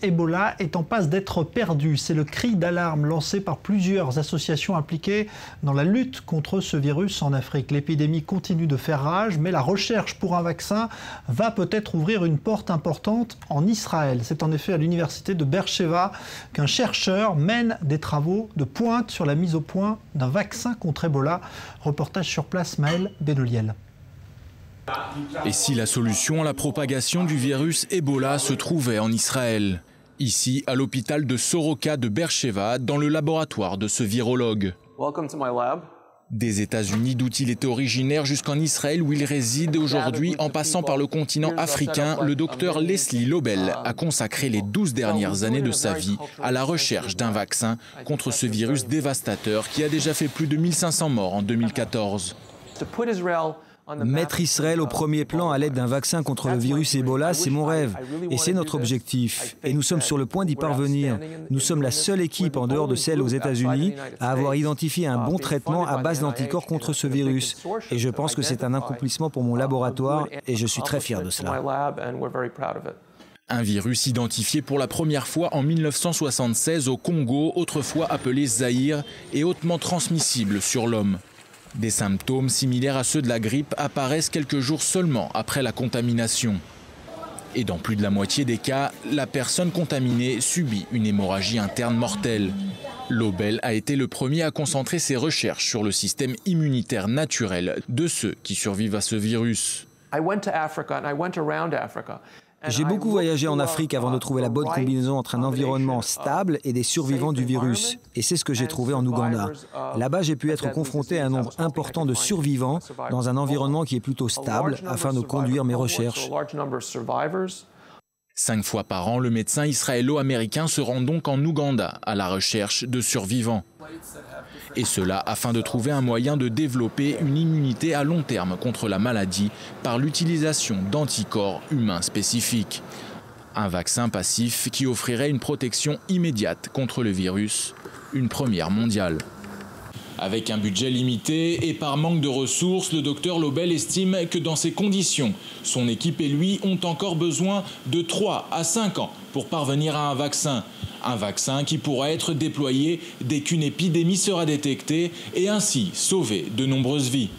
Ebola est en passe d'être perdu. C'est le cri d'alarme lancé par plusieurs associations impliquées dans la lutte contre ce virus en Afrique. L'épidémie continue de faire rage, mais la recherche pour un vaccin va peut-être ouvrir une porte importante en Israël. C'est en effet à l'université de Beersheva qu'un chercheur mène des travaux de pointe sur la mise au point d'un vaccin contre Ebola. Reportage sur place, Maël Benoliel. Et si la solution à la propagation du virus Ebola se trouvait en Israël? Ici, à l'hôpital de Soroka de Beersheva, dans le laboratoire de ce virologue. Des États-Unis, d'où il était originaire, jusqu'en Israël où il réside aujourd'hui, en passant par le continent africain, le docteur Leslie Lobel a consacré les 12 dernières années de sa vie à la recherche d'un vaccin contre ce virus dévastateur qui a déjà fait plus de 1500 morts en 2014. Mettre Israël au premier plan à l'aide d'un vaccin contre le virus Ebola, c'est mon rêve. Et c'est notre objectif. Et nous sommes sur le point d'y parvenir. Nous sommes la seule équipe, en dehors de celle aux États-Unis, à avoir identifié un bon traitement à base d'anticorps contre ce virus. Et je pense que c'est un accomplissement pour mon laboratoire et je suis très fier de cela. Un virus identifié pour la première fois en 1976 au Congo, autrefois appelé Zaïre, et hautement transmissible sur l'homme. Des symptômes similaires à ceux de la grippe apparaissent quelques jours seulement après la contamination. Et dans plus de la moitié des cas, la personne contaminée subit une hémorragie interne mortelle. Lobel a été le premier à concentrer ses recherches sur le système immunitaire naturel de ceux qui survivent à ce virus. J'ai beaucoup voyagé en Afrique avant de trouver la bonne combinaison entre un environnement stable et des survivants du virus. Et c'est ce que j'ai trouvé en Ouganda. Là-bas, j'ai pu être confronté à un nombre important de survivants dans un environnement qui est plutôt stable afin de conduire mes recherches. 5 fois par an, le médecin israélo-américain se rend donc en Ouganda à la recherche de survivants. Et cela afin de trouver un moyen de développer une immunité à long terme contre la maladie par l'utilisation d'anticorps humains spécifiques. Un vaccin passif qui offrirait une protection immédiate contre le virus, une première mondiale. Avec un budget limité et par manque de ressources, le docteur Lobel estime que dans ces conditions, son équipe et lui ont encore besoin de 3 à 5 ans pour parvenir à un vaccin. Un vaccin qui pourra être déployé dès qu'une épidémie sera détectée et ainsi sauver de nombreuses vies.